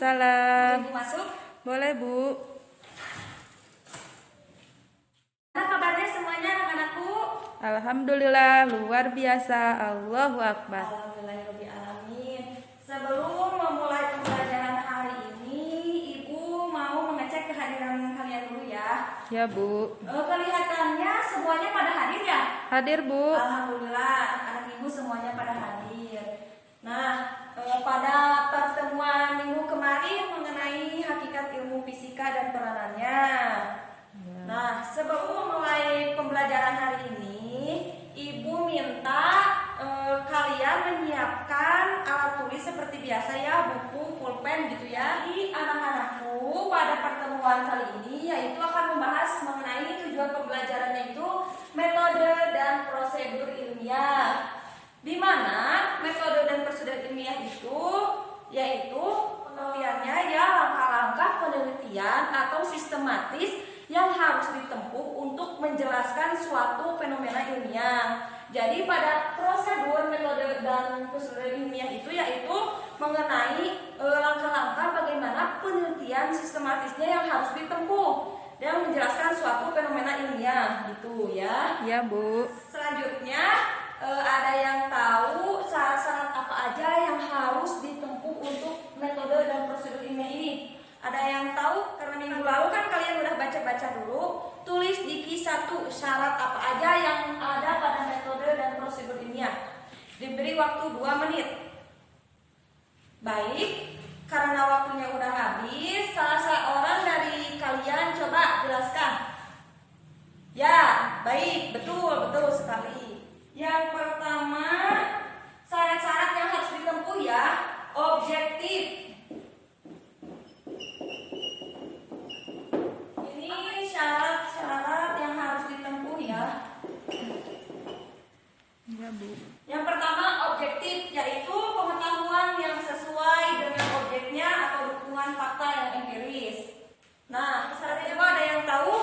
Waalaikumsalam. Ibu masuk? Boleh, Bu. Apa kabarnya semuanya anak-anakku? Alhamdulillah, luar biasa. Allahu Akbar. Alhamdulillahirobbilalamin. Sebelum memulai pembelajaran hari ini, Ibu mau mengecek kehadiran kalian dulu ya. Ya, Bu. Kelihatannya semuanya pada hadir ya? Hadir, Bu. Alhamdulillah, anak Ibu semuanya pada hadir. Nah, pada pertemuan minggu kemarin mengenai hakikat ilmu fisika dan peranannya. Nah, sebelum memulai pembelajaran hari ini, Ibu minta kalian menyiapkan alat tulis seperti biasa ya, buku, pulpen gitu ya. Di anak-anakku pada pertemuan kali ini yaitu akan membahas mengenai tujuan pembelajarannya itu metode dan prosedur ilmiah. Di mana metode dan prosedur ilmiah itu yaitu penelitiannya ya langkah-langkah penelitian atau sistematis yang harus ditempuh untuk menjelaskan suatu fenomena ilmiah. Jadi pada prosedur, metode dan prosedur ilmiah itu yaitu mengenai langkah-langkah bagaimana penelitian sistematisnya yang harus ditempuh dan menjelaskan suatu fenomena ilmiah gitu ya. Ya, Bu. Selanjutnya ada yang tahu syarat-syarat apa aja yang harus ditempuh untuk metode dan prosedur ilmiah ini? Ada yang tahu? Karena minggu lalu kan kalian udah baca-baca dulu. Tulis di Q1 syarat apa aja yang ada pada metode dan prosedur ilmiah. Diberi waktu 2 menit. Baik, karena waktunya udah habis, salah seorang dari kalian coba jelaskan. Ya, baik, betul sekali. Yang pertama, syarat-syarat yang harus ditempuh ya, objektif. Ini syarat-syarat yang harus ditempuh ya. Ya, Bu. Yang pertama, objektif, yaitu pengetahuan yang sesuai dengan objeknya atau dukungan fakta yang empiris. Nah, syarat kedua ada yang tahu?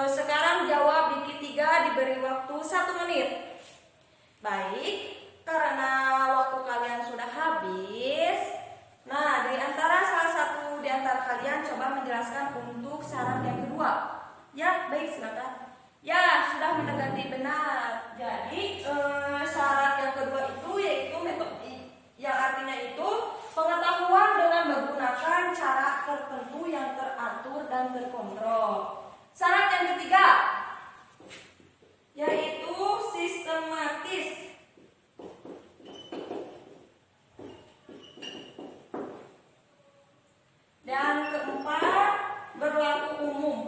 Sekarang jawab di Q3, diberi waktu 1 menit. Baik, karena waktu kalian sudah habis, nah di antara salah satu di antara kalian coba menjelaskan untuk syarat yang kedua. Ya, baik, silakan. Ya, sudah mendekati benar. Jadi syarat yang kedua itu yaitu metode, yang artinya itu pengetahuan dengan menggunakan cara tertentu yang teratur dan terkontrol. Syarat yang ketiga yaitu sistematis. Dan keempat, berlaku umum.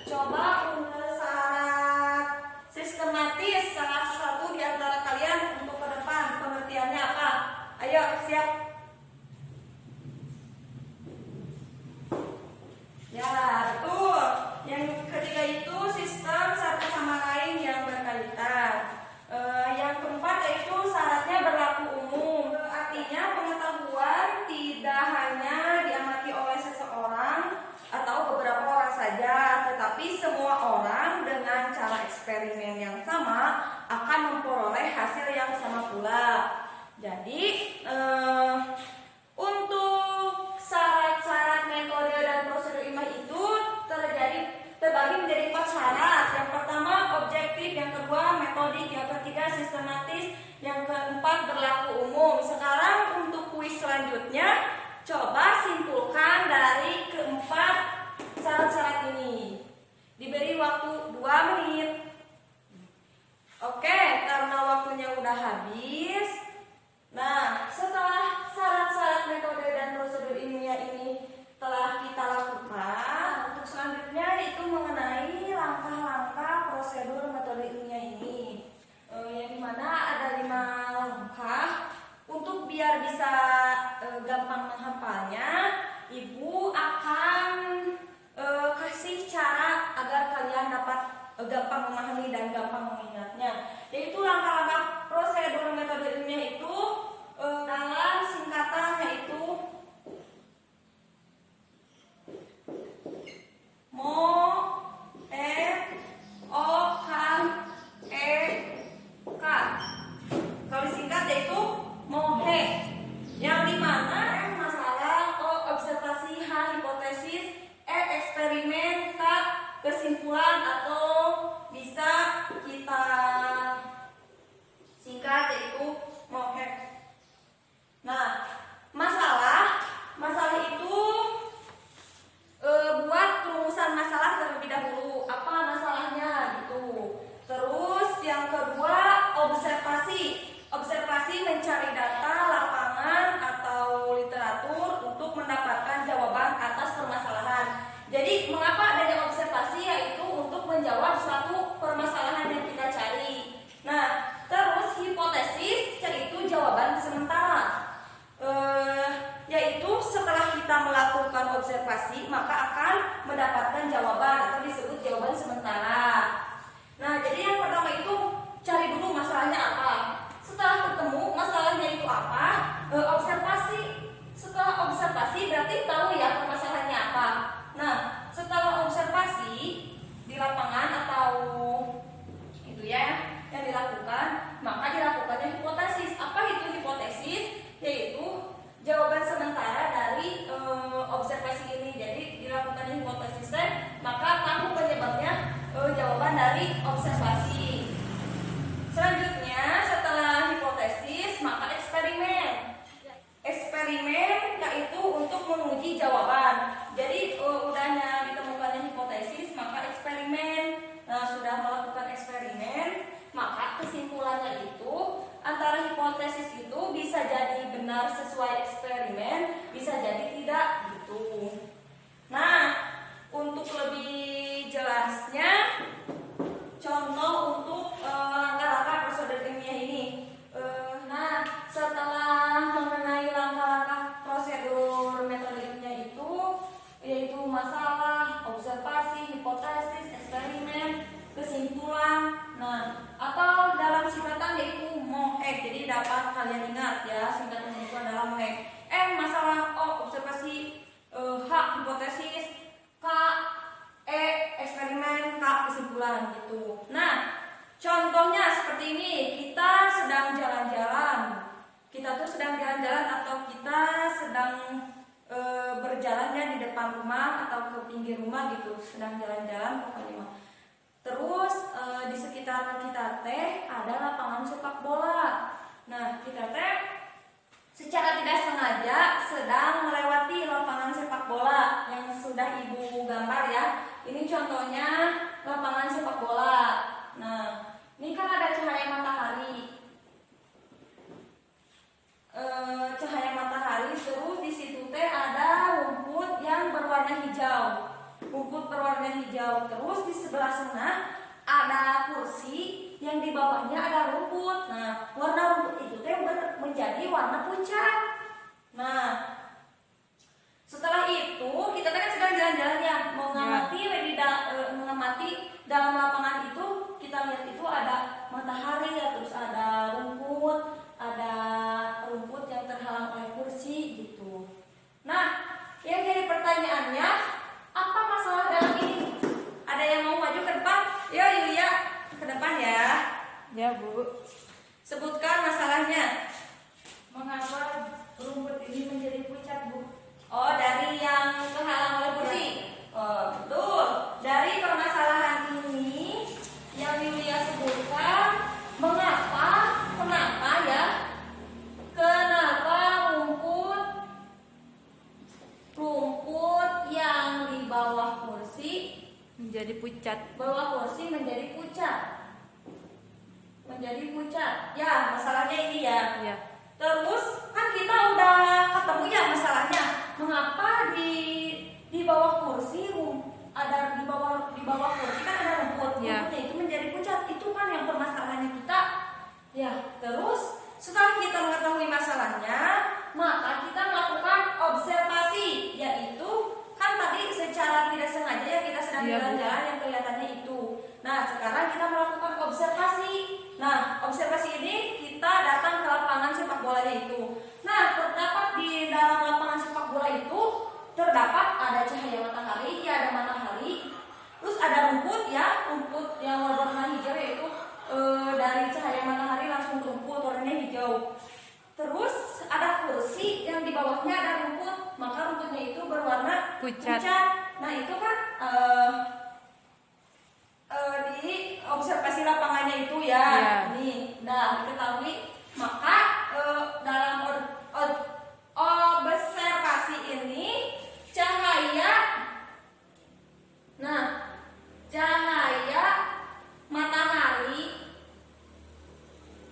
Coba untuk syarat sistematis, salah satu di antara kalian untuk ke depan pengertiannya apa? Ayo, siap. Ya, betul. Yang ketiga itu sistem satu sama lain yang berkaitan. Yang keempat yaitu syaratnya berlaku umum. Artinya pengetahuan tidak hanya diamati oleh seseorang atau beberapa orang saja, tetapi semua orang dengan cara eksperimen yang sama akan memperoleh hasil yang sama pula. Jadi untuk syarat-syarat metode dan prosedur ilmiah itu terbagi menjadi 4 syarat. Yang pertama objektif, yang kedua metodik, yang ketiga sistematis, yang keempat berlaku umum. Sekarang untuk kuis selanjutnya, coba simpulkan dari keempat syarat-syarat ini. Diberi waktu 2 menit. Oke, karena waktunya udah habis. Nah, setelah lapangan atau itu ya yang dilakukan, maka dilakukannya hipotesis. Apa itu hipotesis? Yaitu jawaban sementara dari observasi ini. Jadi dilakukannya hipotesis, maka kamu penyebabnya jawaban dari observasi. Selanjutnya setelah hipotesis maka eksperimen. Eksperimen yaitu untuk menguji jawaban. Jadi udahnya ditemukannya hipotesis maka eksperimen. Nah, sudah melakukan eksperimen maka kesimpulannya itu antara hipotesis itu bisa jadi benar sesuai eksperimen, bisa jadi tidak gitu. Nah, untuk lebih jelasnya contoh untuk langkah-langkah prosedur ilmiah ini. Nah, setelah mengenai langkah-langkah prosedur metode ilmiah itu, yaitu masalah, observasi, hipotesis, eksperimen, kesimpulan. Nah, atau dalam singkatan yaitu MOHEK. Jadi dapat kalian ingat ya, singkatan itu adalah MOHEK. Masalah, observasi, H hipotesis, K eksperimen, K kesimpulan gitu. Nah, contohnya seperti ini, kita sedang jalan-jalan. Kita tuh sedang jalan-jalan atau kita sedang berjalannya di depan rumah atau ke pinggir rumah gitu, sedang jalan-jalan pokoknya. Terus di sekitar kita teh ada lapangan sepak bola. Nah, kita teh secara tidak sengaja sedang melewati lapangan sepak bola yang sudah ibu gambar ya. Ini contohnya lapangan sepak bola. Nah, ini kan ada cahaya matahari. Cahaya matahari, terus di situ teh ada rumput yang berwarna hijau. Rumput berwarna hijau. Terus di sebelah sana ada kursi yang di bawahnya ada rumput. Nah, warna rumput itu teh menjadi warna pucat. Nah, setelah itu kita kan sedang jalan-jalan ya, mengamati dalam lapangan itu. Kita lihat itu ada matahari ya, terus ada rumput yang terhalang oleh kursi gitu. Nah, yang jadi pertanyaannya, apa masalah dalam ini? Ada yang mau maju ke depan? Yo Yulia, ke depan ya. Ya, Bu. Sebutkan masalahnya. Mengapa rumput ini menjadi pucat, Bu? Oh, dari yang terhalang oleh kursi. Oh, betul. Dari permasalahan ini yang Yulia sebutkan, kenapa rumput yang di bawah kursi Menjadi pucat. menjadi pucat. Ya, masalahnya ini ya. Ya. Terus kan kita udah ketemu ya masalahnya. Mengapa di bawah kursi di bawah kursi kan ada rumput. Ya. Rumputnya itu menjadi pucat. Itu kan yang permasalahannya kita. Ya, terus setelah kita mengetahui masalahnya, maka kita melakukan observasi, yaitu kan tadi secara tidak sengaja ya kita sedang Iya, Bu. jalan-jalan yang kelihatannya itu. Nah, sekarang kita melakukan observasi. Nah, observasi ini kita datang ke lapangan sepak bolanya itu. Nah, terdapat di dalam lapangan sepak bola itu terdapat ada cahaya matahari, ya ada matahari. Terus ada rumput ya, rumput yang warna hijau yaitu dari cahaya matahari langsung rumput warnanya hijau. Terus ada kursi yang di bawahnya ada rumput, maka rumputnya itu berwarna Pucat. Nah, itu kan di observasi lapangannya itu ya. Ya. Nih, nah diketahui. Maka dalam observasi ini cahaya matahari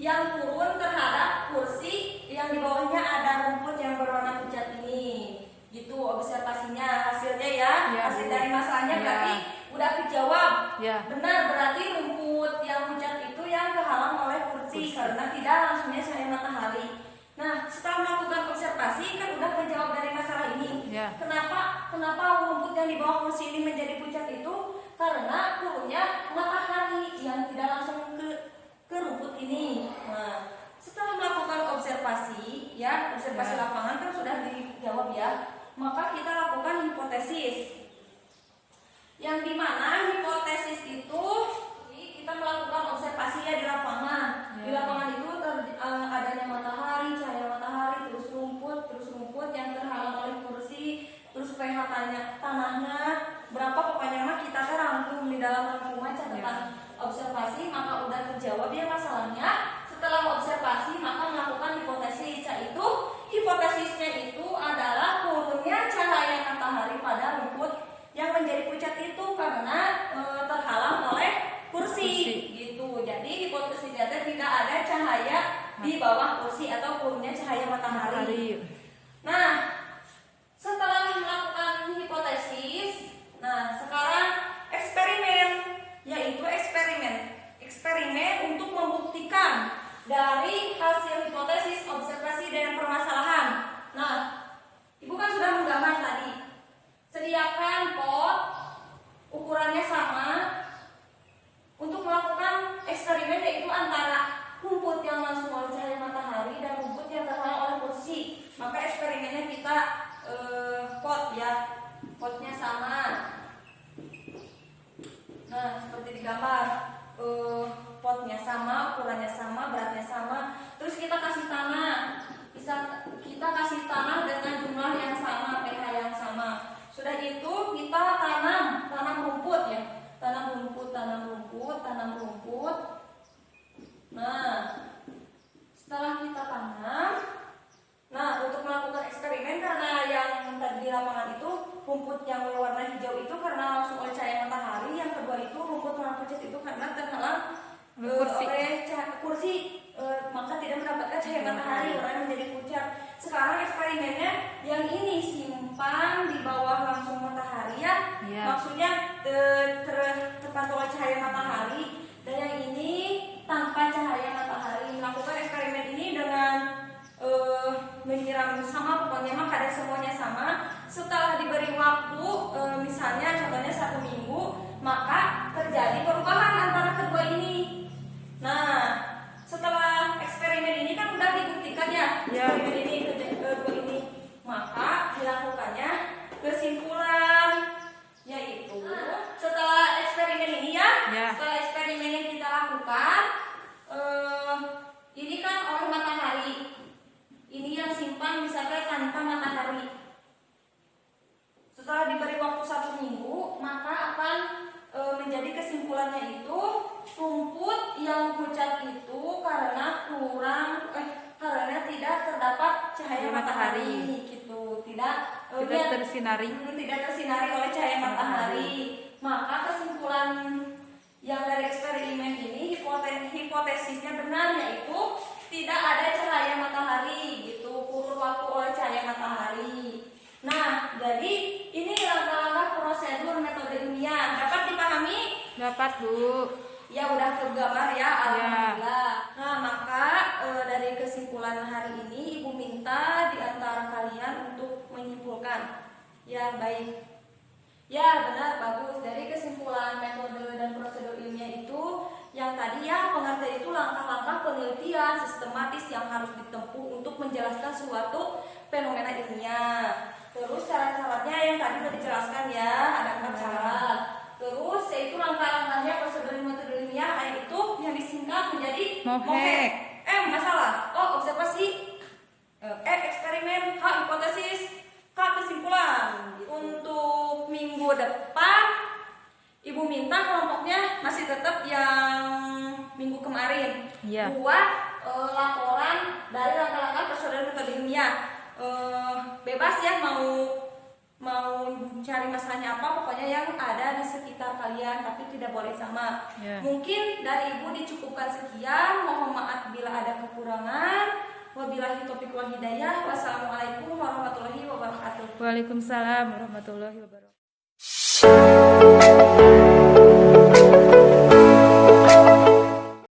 yang turun terhadap kursi yang di bawahnya ada rumput yang berwarna pucat ini. Gitu observasinya, hasilnya ya. Ya, Hasil Bu. dari masalahnya Ya. berarti udah kejawab. Ya. Benar, berarti rumput yang pucat itu yang terhalang oleh kursi karena tidak langsungnya cahaya matahari. Nah, setelah melakukan observasi kan udah kejawab dari masalah ini. Ya. Kenapa rumput yang di bawah kursi ini menjadi pucat itu? Karena turunnya matahari yang tidak langsung ke rumput ini. Nah, setelah melakukan observasi ya, observasi Ya. lapangan kan sudah dijawab ya. Maka kita lakukan hipotesis. Yang dimana hipotesis digambar potnya sama, ukurannya sama, beratnya sama. Terus kita kasih tanah, kita kasih tanah dengan jumlah yang sama, pH yang sama. Sudah itu kita tanam rumput ya, tanam rumput. Nah, setelah kita tanam, nah untuk melakukan eksperimen karena yang tadi di lapangan itu rumput yang berwarna hijau itu karena langsung oleh cahaya matahari, yang kedua itu rumput warna pucat itu karena terhalang oleh kursi, maka tidak mendapatkan cahaya matahari, warnanya menjadi pucat. Sekarang eksperimennya yang ini simpan di bawah langsung matahari ya. Maksudnya terpantau oleh cahaya matahari, dan yang ini tanpa cahaya matahari. Melakukan eksperimen ini dengan menyiram sama, pokoknya mah kadar semuanya sama. Setelah diberi waktu, misalnya contohnya 1 minggu, maka terjadi perubahan antara kedua ini. Nah, setelah eksperimen ini kan udah dibuktikan ya, eksperimen ini kedua ini, maka dilakukannya kesimpulan, yaitu setelah eksperimen ini setelah eksperimen yang kita lakukan, ini kan oleh matahari, ini yang simpan misalkan tanpa matahari. Setelah diberi waktu 1 minggu, maka akan menjadi kesimpulannya itu rumput yang pucat itu karena tidak terdapat cahaya matahari gitu, tidak tersinari oleh cahaya matahari. Maka kesimpulan yang dari eksperimen ini, hipotesisnya benar, yaitu tidak ada cahaya matahari gitu, kurun waktu oleh cahaya matahari. Nah, jadi ini langkah-langkah prosedur metode ilmiah. Dapat dipahami? Dapat, Bu. Ya, udah tergambar ya, alhamdulillah. Nah, maka dari kesimpulan hari ini Ibu minta di antara kalian untuk menyimpulkan. Ya, baik. Ya, benar, bagus. Dari kesimpulan metode dan prosedur ilmiah itu, yang tadi ya pengertian itu langkah-langkah penelitian sistematis yang harus ditempuh untuk menjelaskan suatu fenomena ilmiah. Terus syarat-syaratnya yang tadi sudah dijelaskan ya, ada 4 syarat. Terus yaitu langkah-langkahnya prosedur metode ilmiah, yaitu yang disingkat menjadi MOHEK. Masalah. Observasi. Eksperimen. Hipotesis. Kesimpulan. Untuk minggu depan Ibu minta kelompoknya masih tetap yang minggu kemarin. Buat laporan dari langkah-langkah prosedur metode ilmiah. Bebas ya mau cari masalahnya apa, pokoknya yang ada di sekitar kalian, tapi tidak boleh sama. Mungkin dari Ibu dicukupkan sekian. Mohon maaf bila ada kekurangan. Wabillahi taufiq wal hidayah. Wassalamualaikum warahmatullahi wabarakatuh. Waalaikumsalam warahmatullahi wabarakatuh.